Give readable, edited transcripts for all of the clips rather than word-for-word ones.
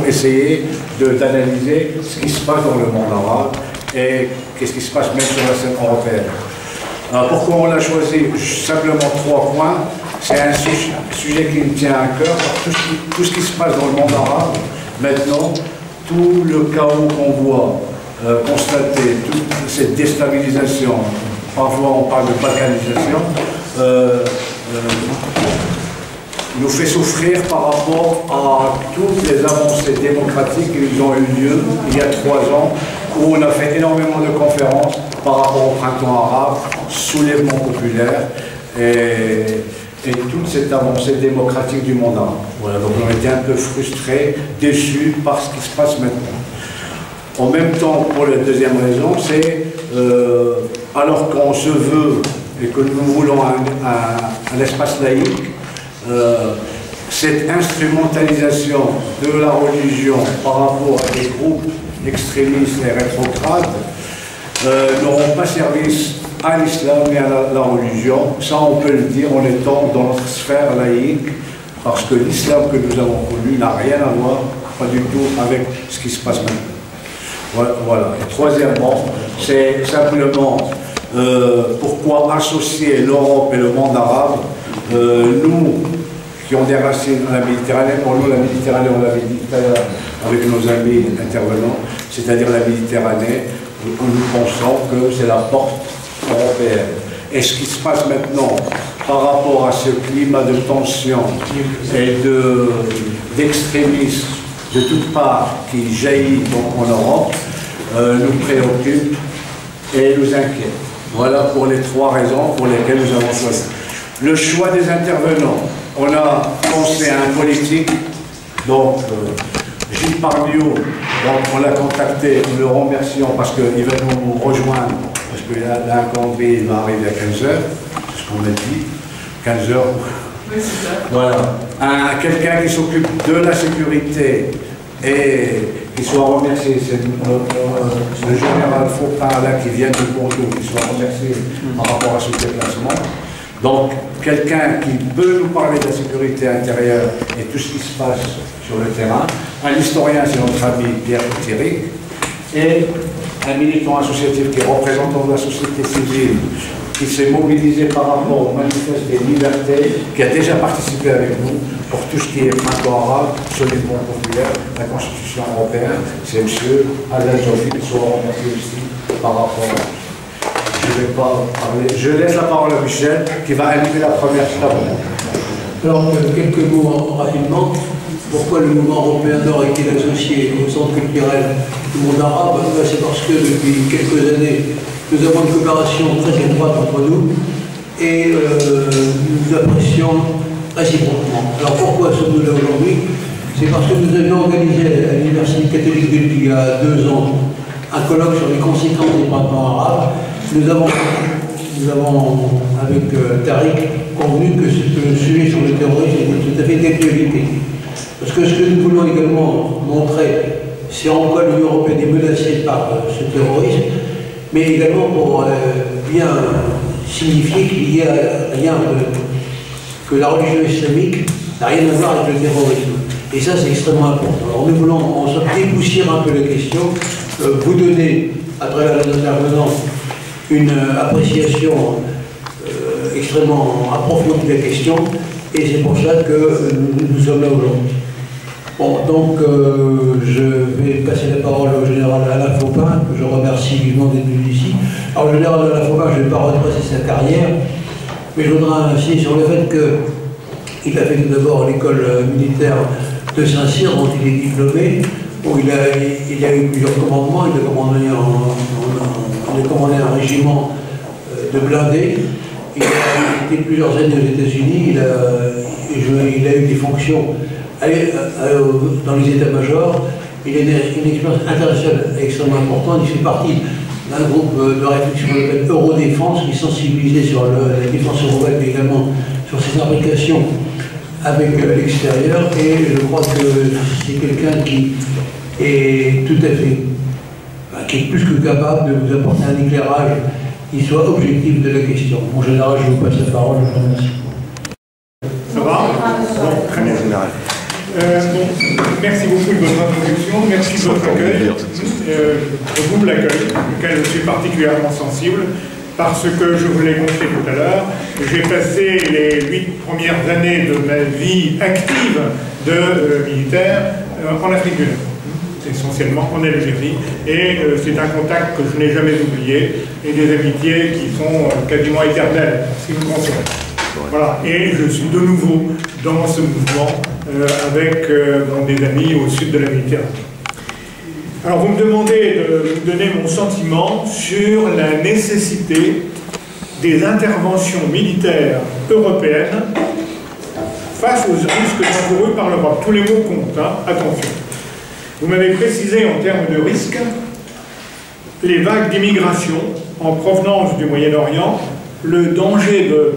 essayer d'analyser ce qui se passe dans le monde arabe et qu'est-ce qui se passe même sur la scène européenne. Alors pourquoi on l'a choisi? Simplement 3 points. C'est un sujet qui me tient à cœur. Tout ce qui se passe dans le monde arabe, maintenant, tout le chaos qu'on voit, constater, toute cette déstabilisation, parfois on parle de balkanisation, nous fait souffrir par rapport à toutes les avancées démocratiques qui ont eu lieu il y a 3 ans, où on a fait énormément de conférences par rapport au printemps arabe, soulèvement populaire et toute cette avancée démocratique du monde arabe. Voilà, donc on était un peu frustrés, déçus par ce qui se passe maintenant. En même temps, pour la deuxième raison, c'est alors qu'on se veut et que nous voulons un espace laïque, cette instrumentalisation de la religion par rapport à des groupes extrémistes et rétrogrades n'auront pas service à l'islam et à la religion. Ça, on peut le dire en étant dans notre sphère laïque, parce que l'islam que nous avons connu n'a rien à voir, pas du tout, avec ce qui se passe maintenant. Voilà. Et troisièmement, c'est simplement pourquoi associer l'Europe et le monde arabe. Nous, qui ont des racines à la Méditerranée, pour nous, la Méditerranée, on l'avait dit tout à l'heure avec nos amis intervenants, c'est-à-dire la Méditerranée, où nous pensons que c'est la porte européenne. Et ce qui se passe maintenant par rapport à ce climat de tension et d'extrémisme de toutes parts qui jaillit en Europe, nous préoccupe et nous inquiète. Voilà pour les 3 raisons pour lesquelles nous avons choisi. Le choix des intervenants. On a pensé à un politique, donc Gilles Pardieu, donc on l'a contacté, nous le remercions parce qu'il va nous rejoindre, parce qu'il a un calendrier, il va arriver à 15h, c'est ce qu'on a dit, 15h. Oui, c'est ça. Voilà. Quelqu'un qui s'occupe de la sécurité et qui soit remercié, c'est le général Faupin là qui vient de Bordeaux, qui soit remercié par rapport à ce déplacement. Donc, quelqu'un qui peut nous parler de la sécurité intérieure et tout ce qui se passe sur le terrain. Un historien, c'est notre ami Pierre Thierry, et un militant associatif qui est représentant de la société civile, qui s'est mobilisé par rapport au manifeste des libertés, qui a déjà participé avec nous pour tout ce qui est printemps arabe, soulèvement populaire, la Constitution européenne. C'est M. Adel Jofi qui soit remercié aussi par rapport à... Je ne vais pas parler. Je laisse la parole à Michel qui va animer la première table. Alors, quelques mots rapidement. Pourquoi le mouvement européen d'or est-il associé au centre culturel du monde arabe? C'est parce que depuis quelques années, nous avons une coopération très étroite entre nous et nous apprécions réciproquement. Alors pourquoi sommes-nous là aujourd'hui? C'est parce que nous avions organisé à l'Université catholique de Lille il y a 2 ans un colloque sur les conséquences des printemps arabes. Nous avons avec Tariq, convenu que le sujet sur le terrorisme était tout à fait d'actualité. Parce que ce que nous voulons également montrer, c'est en quoi l'Union européenne est menacée par ce terrorisme, mais également pour bien signifier qu'il n'y a rien que la religion islamique n'a rien à voir avec le terrorisme. Et ça, c'est extrêmement important. Alors nous voulons dépoussiérer un peu la question, vous donner, à travers les intervenants, une appréciation extrêmement approfondie de la question, et c'est pour ça que nous sommes là aujourd'hui. Bon, donc je vais passer la parole au général Alain Faupin, que je remercie vivement d'être venu ici. Alors le général Alain Faupin, je ne vais pas retracer sa carrière, mais je voudrais insister sur le fait qu'il a fait tout d'abord l'école militaire de Saint-Cyr, dont il est diplômé. Bon, il a eu plusieurs commandements, il a commandé un régiment de blindés. Il a été plusieurs années aux États-Unis, il a eu des fonctions dans les états-majors. Il a une expérience internationale extrêmement importante. Il fait partie d'un groupe de réflexion Eurodéfense qui est sensibilisé sur la défense européenne, mais également sur ses implications avec l'extérieur. Et je crois que c'est quelqu'un qui est tout à fait, qui est plus que capable de vous apporter un éclairage qui soit objectif de la question. Mon général, je vous passe la parole, je vous remercie. Ça va? Bon, très bien. Bon, merci beaucoup de votre introduction, merci de votre accueil. Je vous l'accueil, auquel je suis particulièrement sensible, parce que je vous l'ai confié tout à l'heure, j'ai passé les 8 premières années de ma vie active de militaire en Afrique du Nord, essentiellement en Algérie, et c'est un contact que je n'ai jamais oublié, et des amitiés qui sont quasiment éternelles, si vous me concernez. Voilà, et je suis de nouveau dans ce mouvement avec des amis au sud de la Méditerranée. Alors vous me demandez de vous donner mon sentiment sur la nécessité des interventions militaires européennes face aux risques encourus par l'Europe. Tous les mots comptent, hein, attention. Vous m'avez précisé en termes de risques les vagues d'immigration en provenance du Moyen-Orient, le danger de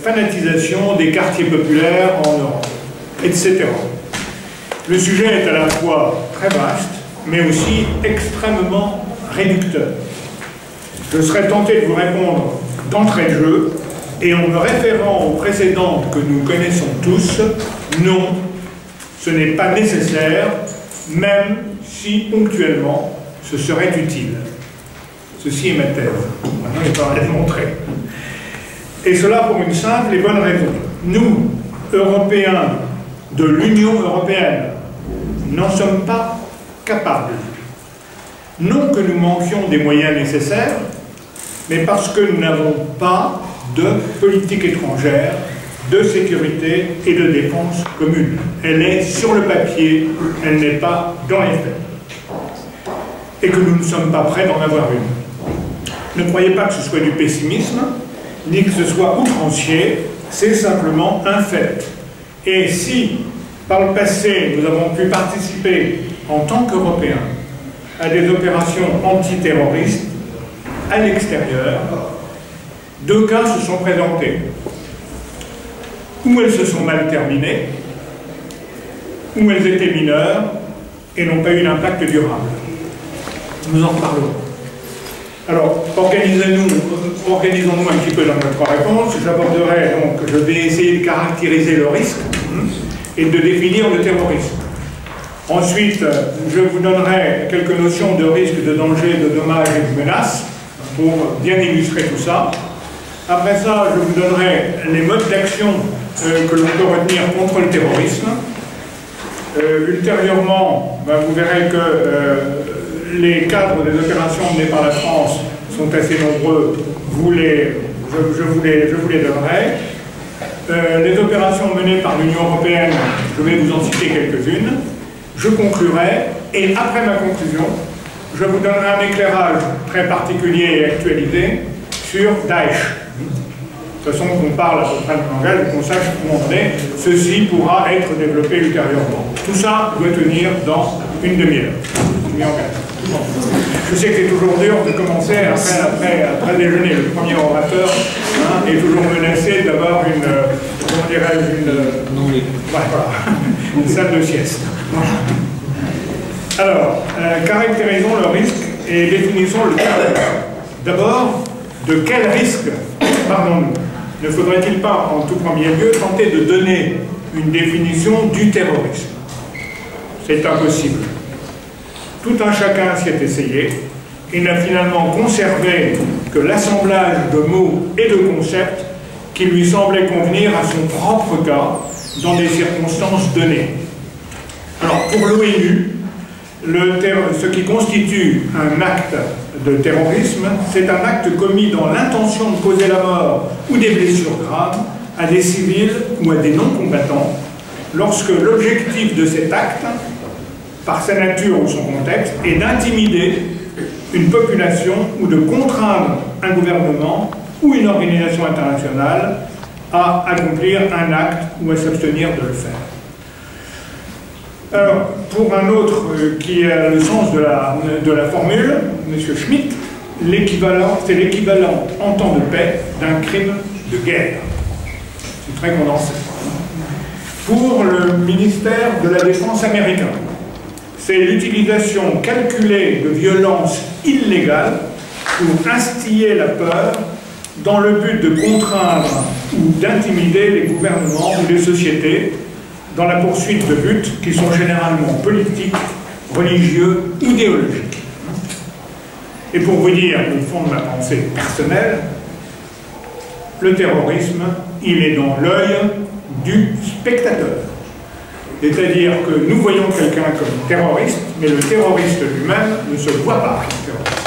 fanatisation des quartiers populaires en Europe, etc. Le sujet est à la fois très vaste, mais aussi extrêmement réducteur. Je serais tenté de vous répondre d'entrée de jeu, et en me référant aux précédentes que nous connaissons tous, non, ce n'est pas nécessaire, même si ponctuellement ce serait utile. Ceci est ma thèse. Maintenant, je vais la montrer. Et cela pour une simple et bonne raison. Nous, Européens de l'Union européenne, n'en sommes pas capables. Non que nous manquions des moyens nécessaires, mais parce que nous n'avons pas de politique étrangère, de sécurité et de défense commune. Elle est sur le papier, elle n'est pas dans les faits. Et que nous ne sommes pas prêts d'en avoir une. Ne croyez pas que ce soit du pessimisme, ni que ce soit outrancier, c'est simplement un fait. Et si, par le passé, nous avons pu participer en tant qu'Européens à des opérations antiterroristes à l'extérieur, 2 cas se sont présentés. Où elles se sont mal terminées, où elles étaient mineures et n'ont pas eu d'impact durable. Nous en reparlerons. Alors, organisons-nous un petit peu dans notre réponse. J'aborderai donc, je vais essayer de caractériser le risque et de définir le terrorisme. Ensuite, je vous donnerai quelques notions de risque, de danger, de dommages et de menaces pour bien illustrer tout ça. Après ça, je vous donnerai les modes d'action que l'on peut retenir contre le terrorisme. Ultérieurement, vous verrez que les cadres des opérations menées par la France sont assez nombreux. Je vous les donnerai. Les opérations menées par l'Union européenne, je vais vous en citer quelques-unes. Je conclurai, et après ma conclusion, je vous donnerai un éclairage très particulier et actualisé sur Daesh. De toute façon, qu'on parle à peu près le langage et qu'on sache où on est, ceci pourra être développé ultérieurement. Tout ça doit tenir dans une demi-heure. Je sais que c'est toujours dur de commencer après déjeuner. Le premier orateur est toujours menacé d'avoir une, comment dirais-je, une salle de sieste. Voilà. Alors, caractérisons le risque et définissons le terrorisme. D'abord, de quel risque parlons-nous? Ne faudrait-il pas, en tout premier lieu, tenter de donner une définition du terrorisme? C'est impossible. Tout un chacun s'y est essayé et n'a finalement conservé que l'assemblage de mots et de concepts qui lui semblait convenir à son propre cas dans des circonstances données. Alors, pour l'ONU, ce qui constitue un acte de terrorisme, c'est un acte commis dans l'intention de causer la mort ou des blessures graves à des civils ou à des non-combattants, lorsque l'objectif de cet acte, par sa nature ou son contexte, est d'intimider une population ou de contraindre un gouvernement ou une organisation internationale à accomplir un acte ou à s'abstenir de le faire. Alors, pour un autre qui a le sens de la formule, M. Schmitt, c'est l'équivalent en temps de paix d'un crime de guerre. C'est très condensé. Pour le ministère de la Défense américain, c'est l'utilisation calculée de violences illégales pour instiller la peur dans le but de contraindre ou d'intimider les gouvernements ou les sociétés dans la poursuite de buts qui sont généralement politiques, religieux, idéologiques. Et pour vous dire le fond de ma pensée personnelle, le terrorisme, il est dans l'œil du spectateur. C'est-à-dire que nous voyons quelqu'un comme terroriste, mais le terroriste lui-même ne se voit pas comme terroriste.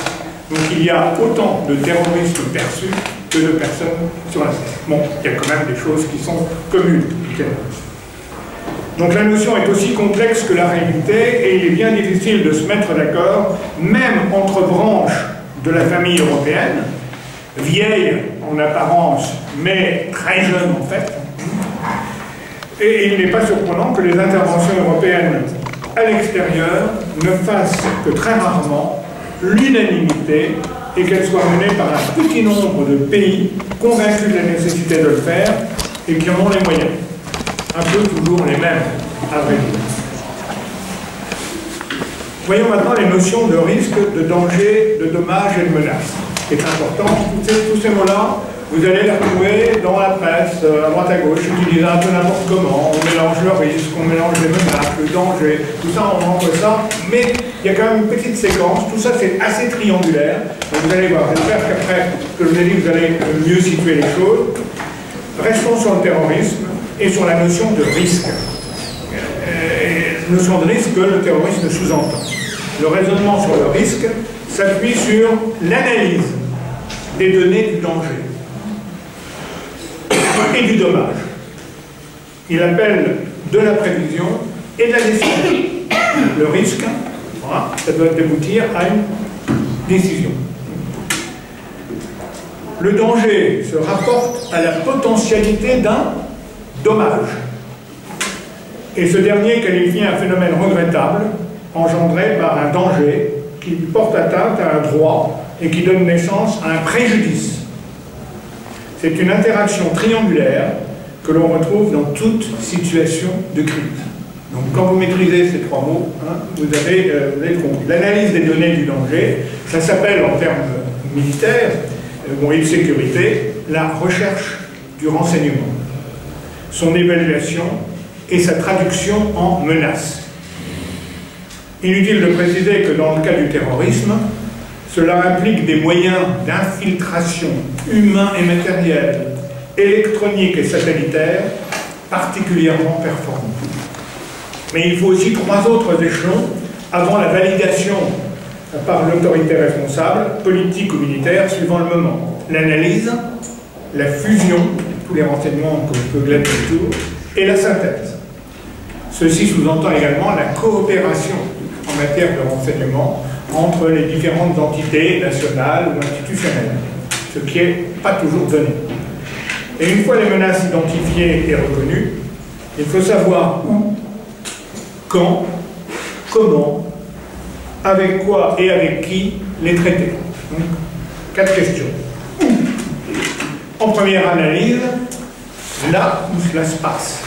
Donc il y a autant de terroristes perçus que de personnes sur la scène. Bon, il y a quand même des choses qui sont communes du terrorisme. Donc la notion est aussi complexe que la réalité, et il est bien difficile de se mettre d'accord, même entre branches de la famille européenne, vieilles en apparence, mais très jeunes en fait. Et il n'est pas surprenant que les interventions européennes à l'extérieur ne fassent que très rarement l'unanimité et qu'elles soient menées par un petit nombre de pays convaincus de la nécessité de le faire et qui en ont les moyens. Un peu toujours les mêmes, à vrai dire. Voyons maintenant les notions de risque, de danger, de dommage et de menace. C'est important, tous ces mots-là, vous allez les retrouver dans la presse, à droite à gauche, utilisés un peu n'importe comment. On mélange le risque, on mélange les menaces, le danger, tout ça, on rentre ça. Mais il y a quand même une petite séquence, tout ça c'est assez triangulaire. Donc vous allez voir, j'espère qu'après que je vous ai dit, vous allez mieux situer les choses. Restons sur le terrorisme et sur la notion de risque. Notion de risque que le terrorisme sous-entend. Le raisonnement sur le risque s'appuie sur l'analyse des données du danger et du dommage. Il appelle de la prévision et de la décision. Le risque, voilà, ça doit aboutir à une décision. Le danger se rapporte à la potentialité d'un dommage. Et ce dernier qualifie un phénomène regrettable, engendré par un danger qui porte atteinte à un droit et qui donne naissance à un préjudice. C'est une interaction triangulaire que l'on retrouve dans toute situation de crise. Donc quand vous maîtrisez ces trois mots, hein, vous avez compris. L'analyse des données du danger, ça s'appelle en termes militaires, et de sécurité, la recherche du renseignement. Son évaluation et sa traduction en menace. Inutile de préciser que dans le cas du terrorisme, cela implique des moyens d'infiltration humains et matériels, électroniques et satellitaires, particulièrement performants. Mais il faut aussi trois autres échelons avant la validation par l'autorité responsable, politique ou militaire, suivant le moment. L'analyse, la fusion, tous les renseignements que je peux glaner autour, et la synthèse. Ceci sous-entend également la coopération en matière de renseignement entre les différentes entités nationales ou institutionnelles, ce qui n'est pas toujours donné. Et une fois les menaces identifiées et reconnues, il faut savoir où, quand, comment, avec quoi et avec qui les traiter. Donc, 4 questions. Où? En première analyse, là où cela se passe.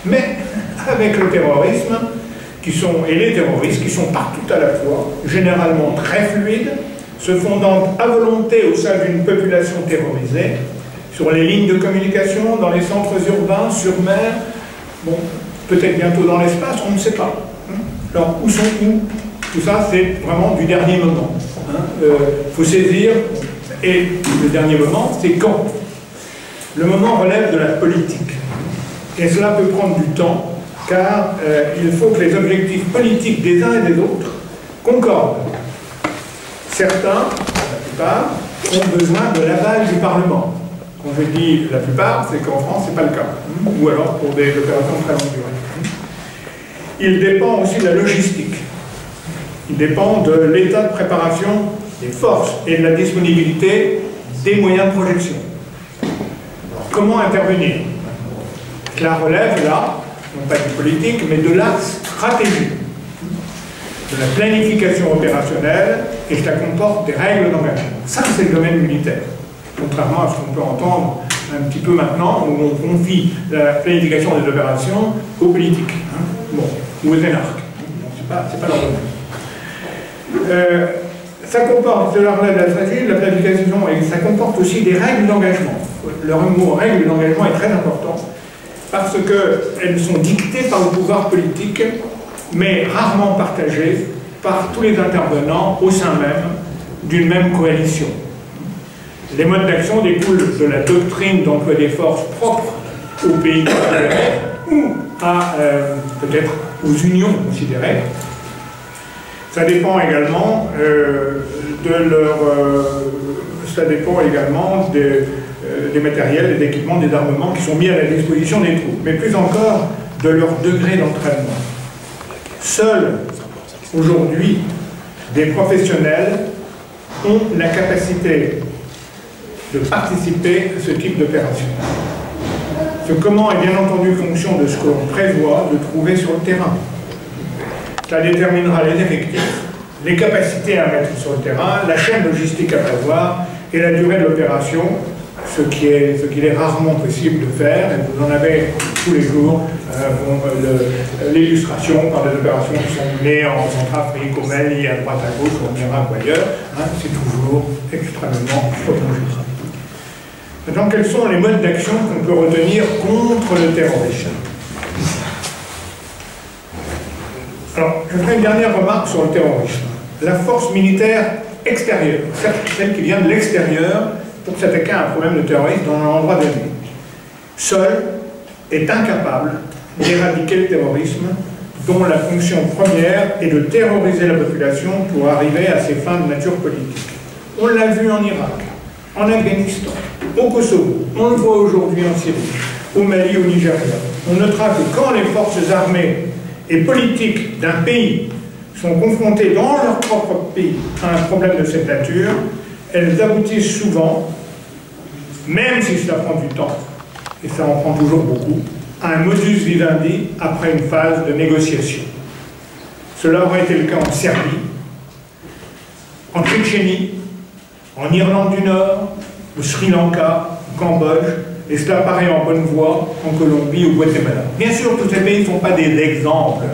Mais avec le terrorisme, et les terroristes qui sont partout à la fois, généralement très fluides, se fondant à volonté au sein d'une population terrorisée, sur les lignes de communication, dans les centres urbains, sur mer, bon, peut-être bientôt dans l'espace, on ne sait pas. Alors, où sont-ils? Tout ça, c'est vraiment du dernier moment. Faut saisir, et le dernier moment, c'est quand? Le moment relève de la politique. Et cela peut prendre du temps, car il faut que les objectifs politiques des uns et des autres concordent. Certains, la plupart, ont besoin de l'aval du Parlement. Quand je dis la plupart, c'est qu'en France, ce n'est pas le cas. Ou alors pour des opérations très longue durée. Il dépend aussi de la logistique. Il dépend de l'état de préparation des forces et de la disponibilité des moyens de projection. Alors, comment intervenir? Cela relève là, non pas du politique, mais de la stratégie, de la planification opérationnelle, et cela comporte des règles d'engagement. Ça, c'est le domaine militaire, contrairement à ce qu'on peut entendre un petit peu maintenant, où on confie la planification des opérations aux politiques, bon, ou aux énarques. C'est pas leur domaine. Ça comporte, cela relève de la stratégie, de la planification, et ça comporte aussi des règles d'engagement. Le mot règle d'engagement est très important, parce qu'elles sont dictées par le pouvoir politique, mais rarement partagées par tous les intervenants au sein même d'une même coalition. Les modes d'action découlent de la doctrine d'emploi des forces propres aux pays considérés ou à peut-être aux unions considérées. Ça dépend également des matériels, des équipements, des armements qui sont mis à la disposition des troupes, mais plus encore de leur degré d'entraînement. Seuls, aujourd'hui, des professionnels ont la capacité de participer à ce type d'opération. Ce comment est bien entendu fonction de ce que l'on prévoit de trouver sur le terrain. Ça déterminera les effectifs, les capacités à mettre sur le terrain, la chaîne logistique à prévoir et la durée de l'opération, ce qu'il est rarement possible de faire, et vous en avez tous les jours l'illustration par des opérations qui sont menées en Centrafrique, au Mali, à droite à gauche, en Irak ou ailleurs, c'est toujours extrêmement protégé. Maintenant, quels sont les modes d'action qu'on peut retenir contre le terrorisme? Alors, je ferai une dernière remarque sur le terrorisme. La force militaire extérieure, celle qui vient de l'extérieur pour s'attaquer à un problème de terrorisme dans un endroit donné, seule est incapable d'éradiquer le terrorisme dont la fonction première est de terroriser la population pour arriver à ses fins de nature politique. On l'a vu en Irak, en Afghanistan, au Kosovo, on le voit aujourd'hui en Syrie, au Mali, au Nigeria. On notera que quand les forces armées et politiques d'un pays sont confrontées dans leur propre pays à un problème de cette nature, elles aboutissent souvent, même si cela prend du temps, et ça en prend toujours beaucoup, à un modus vivendi après une phase de négociation. Cela aurait été le cas en Serbie, en Tchétchénie, en Irlande du Nord, au Sri Lanka, au Cambodge, et cela paraît en bonne voie en Colombie ou au Guatemala. Bien sûr, tous ces pays ne sont pas des exemples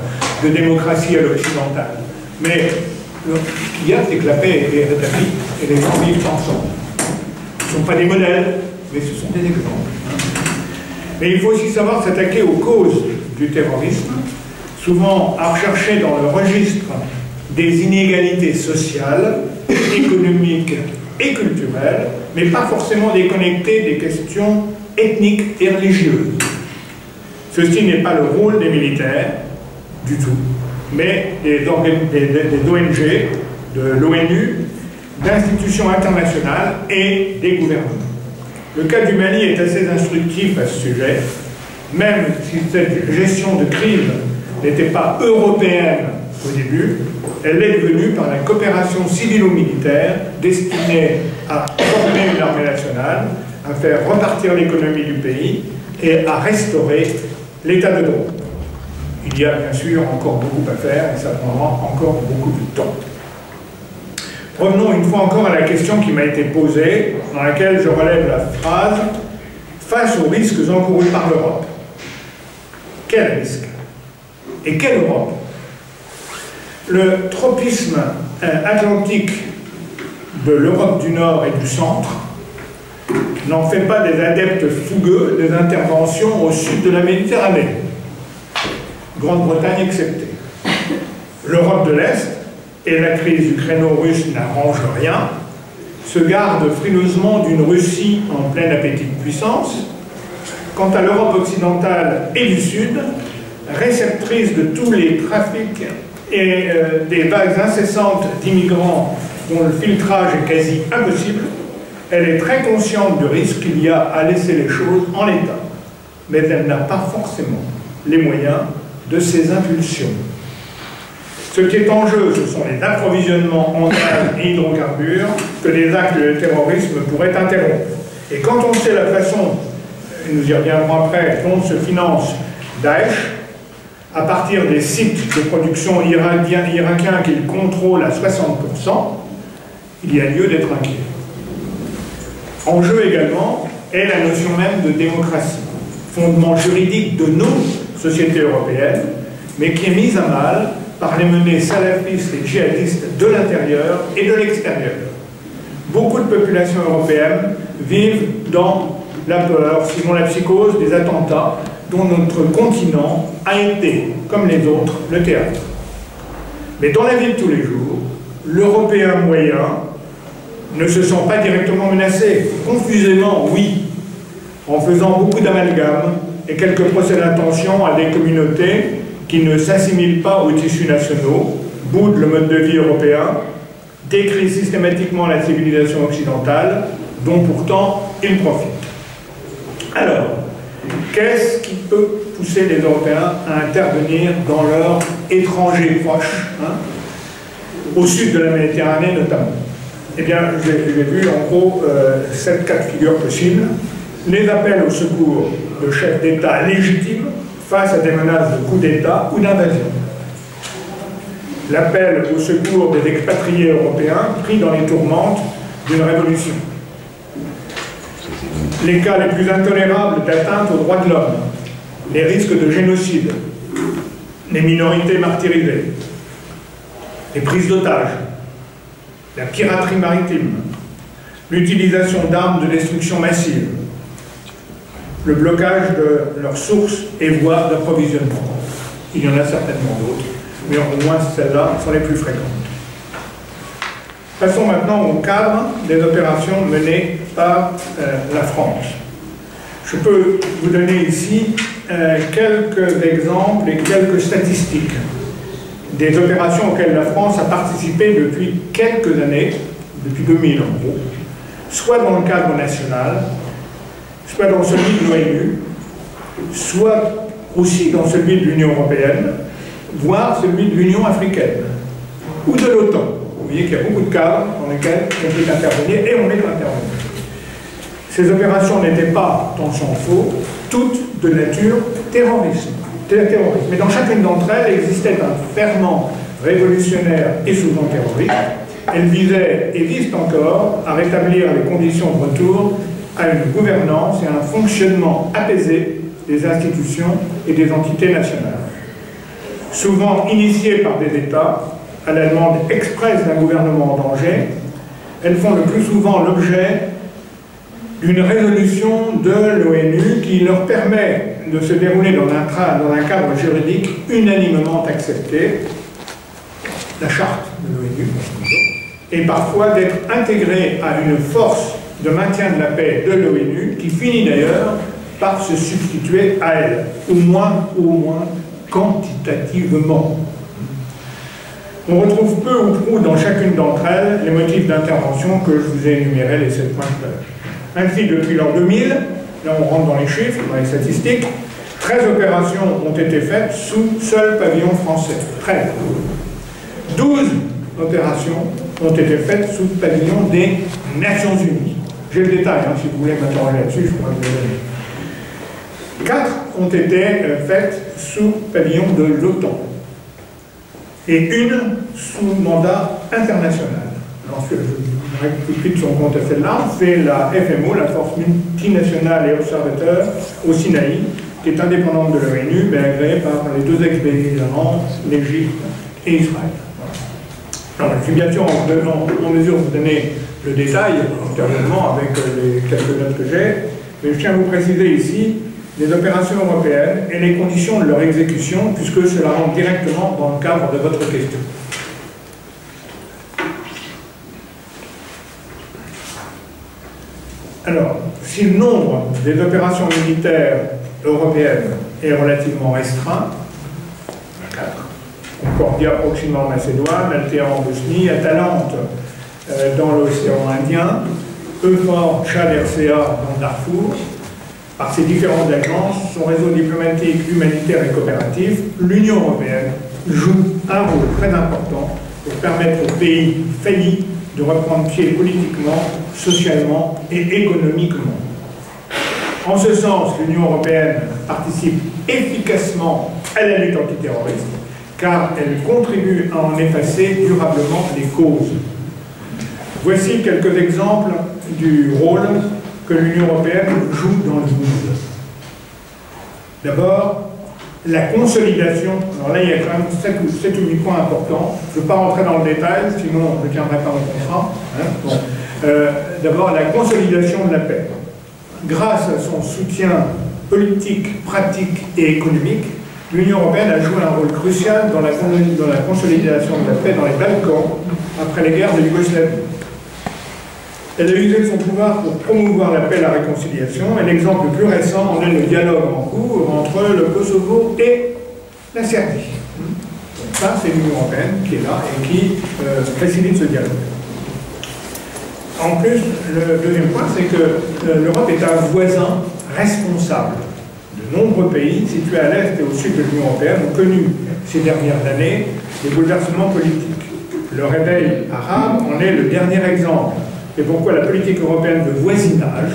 de démocratie à l'occidentale, mais ce qu'il y a, c'est que la paix est rétablie et les gens vivent ensemble. Ce ne sont pas des modèles, mais ce sont des exemples. Mais il faut aussi savoir s'attaquer aux causes du terrorisme, souvent à rechercher dans le registre des inégalités sociales, économiques et culturelles, mais pas forcément déconnecter des questions ethniques et religieuses. Ceci n'est pas le rôle des militaires, du tout, mais des ONG, de l'ONU, d'institutions internationales et des gouvernements. Le cas du Mali est assez instructif à ce sujet, même si cette gestion de crise n'était pas européenne au début, elle l'est devenue par la coopération civilo-militaire destinée à former une armée nationale, à faire repartir l'économie du pays et à restaurer l'état de droit. Il y a bien sûr encore beaucoup à faire et ça prendra encore beaucoup de temps. Revenons une fois encore à la question qui m'a été posée, dans laquelle je relève la phrase « Face aux risques encourus par l'Europe, quel risque? Et quelle Europe ?» Le tropisme atlantique de l'Europe du Nord et du Centre n'en fait pas des adeptes fougueux des interventions au sud de la Méditerranée, Grande-Bretagne exceptée. L'Europe de l'Est, et la crise ukraino-russe n'arrange rien, se garde frileusement d'une Russie en plein appétit de puissance. Quant à l'Europe occidentale et du Sud, réceptrice de tous les trafics et des vagues incessantes d'immigrants dont le filtrage est quasi impossible, elle est très consciente du risque qu'il y a à laisser les choses en l'état, mais elle n'a pas forcément les moyens de ces impulsions. Ce qui est en jeu, ce sont les approvisionnements en gaz et hydrocarbures que des actes de terrorisme pourraient interrompre. Et quand on sait la façon, et nous y reviendrons après, dont se finance Daesh, à partir des sites de production irakiens qu'il contrôle à 60%, il y a lieu d'être inquiet. En jeu également est la notion même de démocratie, fondement juridique de nos sociétés européennes, mais qui est mise à mal par les menées salafistes et djihadistes de l'intérieur et de l'extérieur. Beaucoup de populations européennes vivent dans la peur, sinon la psychose, des attentats, dont notre continent a été, comme les autres, le théâtre. Mais dans la vie de tous les jours, l'Européen moyen ne se sent pas directement menacé. Confusément, oui, en faisant beaucoup d'amalgames et quelques procès d'intention à des communautés qui ne s'assimilent pas aux tissus nationaux, boudent le mode de vie européen, décrit systématiquement la civilisation occidentale, dont pourtant il profite. Alors, qu'est-ce qui peut pousser les Européens à intervenir dans leur étranger proche, au sud de la Méditerranée notamment? Eh bien, j'ai vu en gros 7 cas de figure possibles. Les appels au secours de chefs d'État légitimes face à des menaces de coup d'État ou d'invasion. L'appel au secours des expatriés européens pris dans les tourmentes d'une révolution. Les cas les plus intolérables d'atteinte aux droits de l'homme, les risques de génocide, les minorités martyrisées, les prises d'otages, la piraterie maritime, l'utilisation d'armes de destruction massive, le blocage de leurs sources et voies d'approvisionnement. Il y en a certainement d'autres, mais au moins celles-là sont les plus fréquentes. Passons maintenant au cadre des opérations menées par la France. Je peux vous donner ici quelques exemples et quelques statistiques des opérations auxquelles la France a participé depuis quelques années, depuis 2000 en gros, soit dans le cadre national, soit dans celui de l'ONU, soit aussi dans celui de l'Union européenne, voire celui de l'Union africaine, ou de l'OTAN. Vous voyez qu'il y a beaucoup de cadres dans lesquels on peut intervenir, et on est intervenir. Ces opérations n'étaient pas, tant s'en faut, toutes de nature terroriste. Mais dans chacune d'entre elles existait un ferment révolutionnaire et souvent terroriste. Elles visaient, et visent encore, à rétablir les conditions de retour à une gouvernance et à un fonctionnement apaisé des institutions et des entités nationales. Souvent initiées par des États, à la demande expresse d'un gouvernement en danger, elles font le plus souvent l'objet d'une résolution de l'ONU qui leur permet de se dérouler dans un cadre juridique unanimement accepté, la charte de l'ONU, et parfois d'être intégrée à une force de maintien de la paix de l'ONU qui finit d'ailleurs par se substituer à elle, au moins quantitativement. On retrouve peu ou prou dans chacune d'entre elles les motifs d'intervention que je vous ai énumérés, les 7 points de l'heure. Ainsi, depuis l'an 2000, là on rentre dans les chiffres, dans les statistiques, 13 opérations ont été faites sous seul pavillon français. 13. 12 opérations ont été faites sous pavillon des Nations Unies. J'ai le détail, si vous voulez m'interroger là-dessus, je pourrais vous le donner. 4 ont été faites sous pavillon de l'OTAN. Et une sous mandat international. Alors, je dirais tout de suite son compte à celle-là, c'est la FMO, la Force multinationale et observateur au Sinaï, qui est indépendante de l'ONU, mais agréée par les 2 ex-belligérants, l'Égypte et Israël. Alors, je suis bien sûr en mesure de vous donner le détail, ultérieurement, avec les quelques notes que j'ai, mais je tiens à vous préciser ici les opérations européennes et les conditions de leur exécution, puisque cela rentre directement dans le cadre de votre question. Alors, si le nombre des opérations militaires européennes est relativement restreint, 4, Concordia proximement en Macédoine, Althea en Bosnie, Atalante dans l'océan Indien, EUFOR, Tchad, RCA dans Darfour. Par ces différentes agences, son réseau diplomatique, humanitaire et coopératif, l'Union européenne joue un rôle très important pour permettre aux pays faillis de reprendre pied politiquement, socialement et économiquement. En ce sens, l'Union européenne participe efficacement à la lutte antiterroriste, car elle contribue à en effacer durablement les causes. Voici quelques exemples du rôle que l'Union européenne joue dans le monde. D'abord, la consolidation. Alors là, il y a quand même 7 ou 8 points importants. Je ne veux pas rentrer dans le détail, sinon je ne tiendrai pas mon contrat. D'abord, la consolidation de la paix. Grâce à son soutien politique, pratique et économique, l'Union européenne a joué un rôle crucial dans la consolidation de la paix dans les Balkans après les guerres de Yougoslavie. Elle a usé de son pouvoir pour promouvoir la paix et la réconciliation, et l'exemple le plus récent en est le dialogue en cours entre le Kosovo et la Serbie. Donc ça, c'est l'Union européenne qui est là et qui facilite ce dialogue. En plus, le deuxième point, c'est que l'Europe est un voisin responsable. De nombreux pays situés à l'est et au sud de l'Union européenne ont connu ces dernières années des bouleversements politiques. Le réveil arabe en est le dernier exemple. C'est pourquoi la politique européenne de voisinage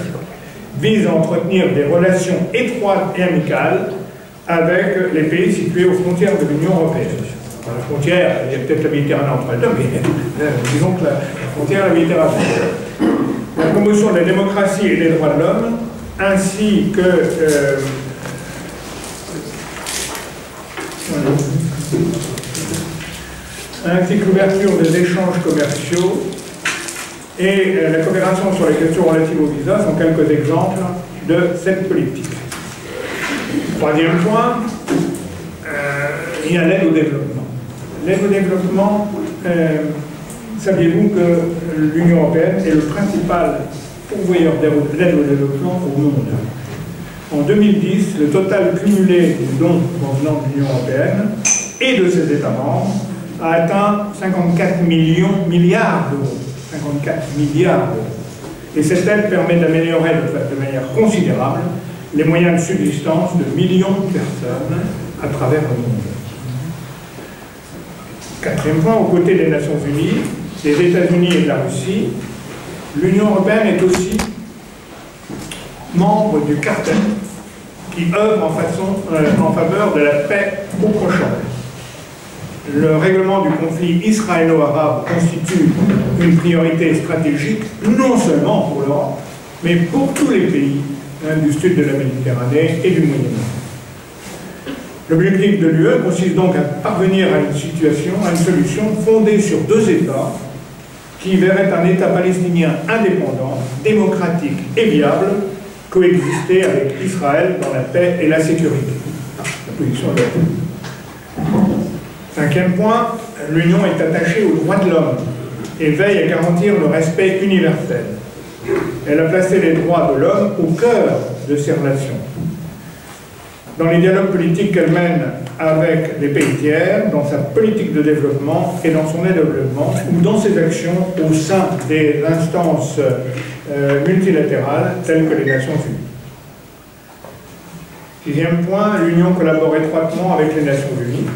vise à entretenir des relations étroites et amicales avec les pays situés aux frontières de l'Union européenne. Dans la frontière, il y a peut-être la Méditerranée entre les deux, mais disons que la frontière est la Méditerranée. La promotion de la démocratie et des droits de l'homme, ainsi que l'ouverture des échanges commerciaux et la coopération sur les questions relatives au visa sont quelques exemples de cette politique. Troisième point, il y a l'aide au développement. L'aide au développement, saviez-vous que l'Union européenne est le principal pourvoyeur d'aide au développement au monde? En 2010, le total cumulé des dons provenant de l'Union européenne et de ses États membres a atteint 54 milliards d'euros. 54 milliards d'euros. Et cette aide permet d'améliorer de manière considérable les moyens de subsistance de millions de personnes à travers le monde. Quatrième point, aux côtés des Nations Unies, des États-Unis et de la Russie, l'Union européenne est aussi membre du cartel qui œuvre en faveur de la paix au Proche-Orient. Le règlement du conflit israélo-arabe constitue une priorité stratégique, non seulement pour l'Europe, mais pour tous les pays du sud de la Méditerranée et du Moyen-Orient. L'objectif de l'UE consiste donc à parvenir à une solution fondée sur deux États qui verraient un État palestinien indépendant, démocratique et viable coexister avec Israël dans la paix et la sécurité. La position de l'UE. Cinquième point, l'Union est attachée aux droits de l'homme et veille à garantir le respect universel. Elle a placé les droits de l'homme au cœur de ses relations. Dans les dialogues politiques qu'elle mène avec les pays tiers, dans sa politique de développement et dans son aide au développement, ou dans ses actions au sein des instances multilatérales telles que les Nations Unies. Sixième point, l'Union collabore étroitement avec les Nations Unies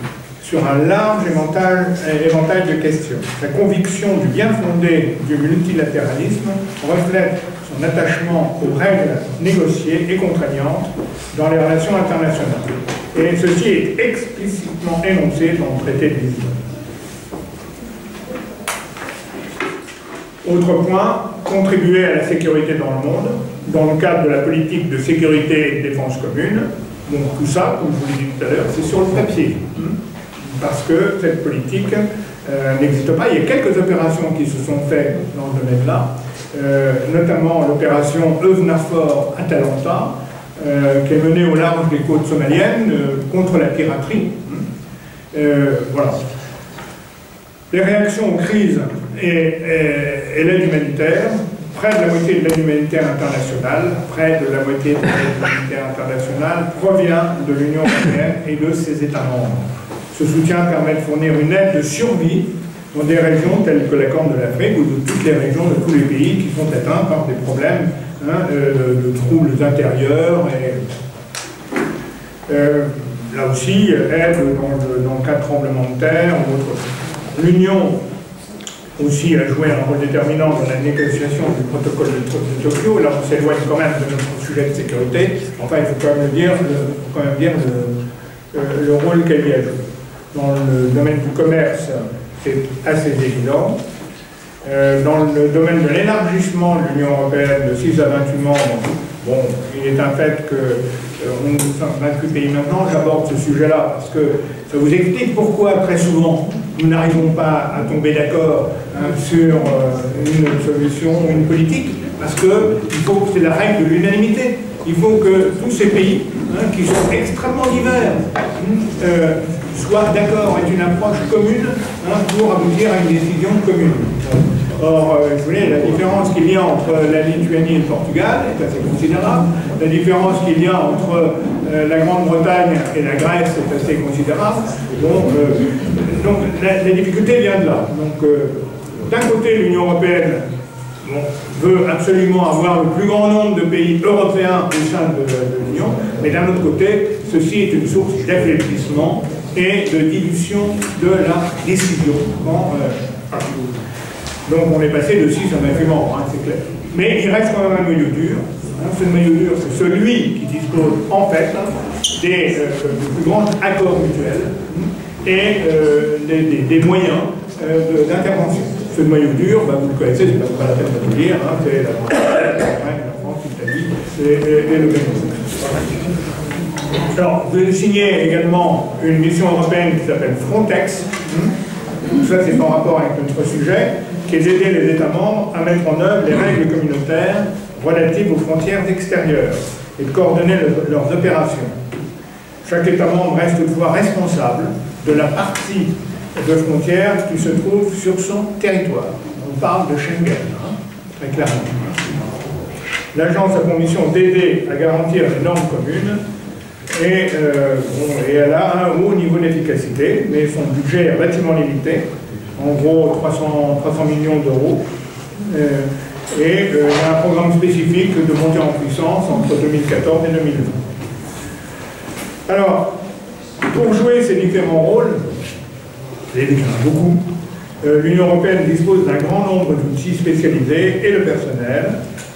sur un large éventail de questions. Sa conviction du bien fondé du multilatéralisme reflète son attachement aux règles négociées et contraignantes dans les relations internationales. Et ceci est explicitement énoncé dans le traité de Lisbonne. Autre point, contribuer à la sécurité dans le monde, dans le cadre de la politique de sécurité et de défense commune. Donc tout ça, comme je vous l'ai dit tout à l'heure, c'est sur le papier. Parce que cette politique n'existe pas. Il y a quelques opérations qui se sont faites dans ce domaine-là, notamment l'opération EUNAVFOR Atalanta, qui est menée au large des côtes somaliennes contre la piraterie. Voilà. Les réactions aux crises et l'aide humanitaire, près de la moitié de l'aide humanitaire internationale, provient de l'Union européenne et de ses États membres. Ce soutien permet de fournir une aide de survie dans des régions telles que la Corne de l'Afrique ou de toutes les régions de tous les pays qui sont atteints par des problèmes de troubles intérieurs. Et, là aussi, aide dans le cas de tremblement de terre ou autre chose. L'Union aussi a joué un rôle déterminant dans la négociation du protocole de Tokyo. Là, on s'éloigne quand même de notre sujet de sécurité. Enfin, il faut quand même dire le rôle qu'elle y a joué. Dans le domaine du commerce, c'est assez évident. Dans le domaine de l'élargissement de l'Union européenne de 6 à 28 membres, bon, il est un fait qu'on sommes 28 pays maintenant. J'aborde ce sujet-là parce que ça vous explique pourquoi très souvent nous n'arrivons pas à tomber d'accord sur une solution, une politique, parce que c'est la règle de l'unanimité. il faut que tous ces pays, qui sont extrêmement divers, soient d'accord avec une approche commune pour aboutir à une décision commune. Or, vous voyez, la différence qu'il y a entre la Lituanie et le Portugal est assez considérable. La différence qu'il y a entre la Grande-Bretagne et la Grèce est assez considérable. Donc la difficulté vient de là. Donc, d'un côté, l'Union européenne veut absolument avoir le plus grand nombre de pays européens au sein de l'Union, mais d'un autre côté, ceci est une source d'affaiblissement et de dilution de la décision. Donc on est passé de 6 à 28 membres, c'est clair. Mais il reste quand même un noyau dur. Ce noyau dur, c'est celui qui dispose en fait des plus grands accords mutuels et des moyens d'intervention. Ce noyau dur, vous le connaissez, c'est pas la peine de le dire, c'est la France, l'Italie et le Bénin. Alors, vous avez signé également une mission européenne qui s'appelle Frontex. Tout ça, c'est en rapport avec notre sujet, qui est d'aider les États membres à mettre en œuvre les règles communautaires relatives aux frontières extérieures et de coordonner leurs opérations. Chaque État membre reste toutefois responsable de la partie de frontières qui se trouve sur son territoire. On parle de Schengen, très clairement. L'agence a pour mission d'aider à garantir les normes communes et elle a un haut niveau d'efficacité, mais son budget est relativement limité, en gros 300 millions d'euros. Et il y a un programme spécifique de montée en puissance entre 2014 et 2020. Alors, pour jouer ces différents rôles, il y en a beaucoup, l'Union européenne dispose d'un grand nombre d'outils spécialisés et de personnel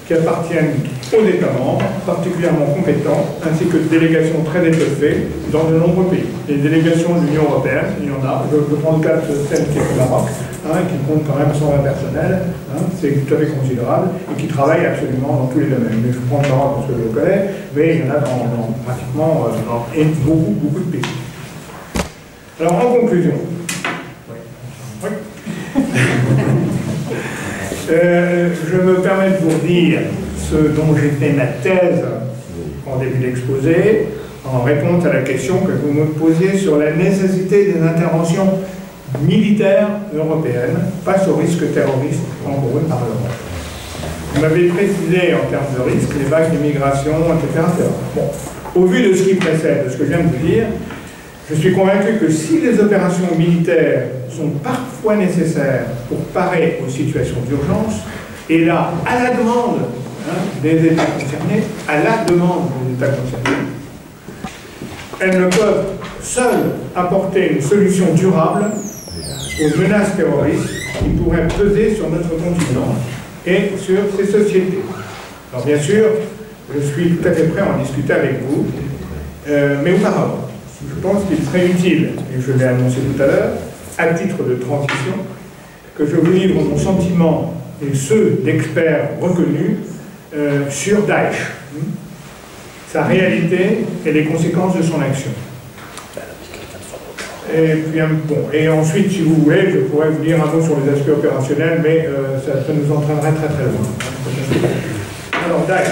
qui appartiennent aux États membres, particulièrement compétents, ainsi que de délégations très étoffées dans de nombreux pays. Les délégations de l'Union européenne, il y en a, je prends le cas de celle qui est au Maroc, qui compte quand même 120 personnels, c'est tout à fait considérable, et qui travaille absolument dans tous les domaines. Mais je prends le Maroc parce que je le connais, mais il y en a dans pratiquement beaucoup de pays. Alors, en conclusion, je me permets de vous dire ce dont j'ai fait ma thèse en début d'exposé, en réponse à la question que vous me posiez sur la nécessité des interventions militaires européennes face aux risques terroristes encourus par l'Europe. Vous m'avez précisé en termes de risques les vagues d'immigration, etc. Bon, au vu de ce qui précède, de ce que je viens de vous dire, je suis convaincu que si les opérations militaires sont parfois nécessaires pour parer aux situations d'urgence, et là, à la demande des États concernés, à la demande des États concernés, elles ne peuvent seules apporter une solution durable aux menaces terroristes qui pourraient peser sur notre continent et sur ces sociétés. Alors bien sûr, je suis tout à fait prêt à en discuter avec vous, mais auparavant, je pense qu'il serait utile, et je l'ai annoncé tout à l'heure, à titre de transition, que je vous livre mon sentiment et ceux d'experts reconnus sur Daesh, sa réalité et les conséquences de son action. Et puis, et ensuite, si vous voulez, je pourrais vous dire un mot sur les aspects opérationnels, mais ça nous entraînerait très très loin. Alors, Daesh.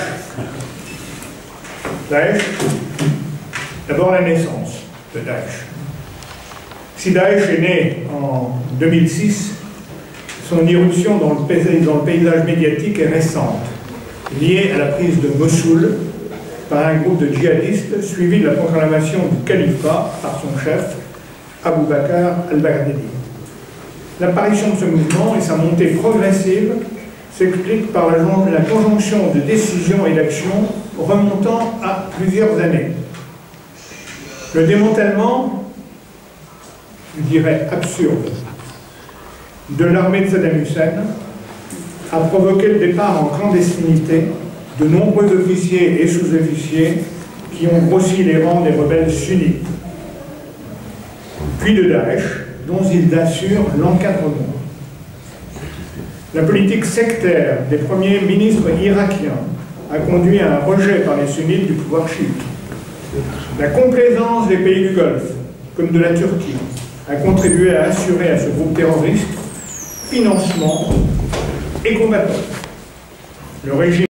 Daesh, d'abord la naissance de Daesh. Si Daesh est né en 2006, son irruption dans le paysage médiatique est récente, liée à la prise de Mossoul par un groupe de djihadistes suivi de la proclamation du califat par son chef, Abu Bakr al-Baghdadi. L'apparition de ce mouvement et sa montée progressive s'expliquent par la conjonction de décisions et d'actions remontant à plusieurs années. Le démantèlement, je dirais absurde, de l'armée de Saddam Hussein a provoqué le départ en clandestinité de nombreux officiers et sous-officiers qui ont grossi les rangs des rebelles sunnites, puis de Daesh, dont ils assurent l'encadrement. La politique sectaire des premiers ministres irakiens a conduit à un rejet par les sunnites du pouvoir chiite. La complaisance des pays du Golfe, comme de la Turquie, a contribué à assurer à ce groupe terroriste financement et combattant. Le régime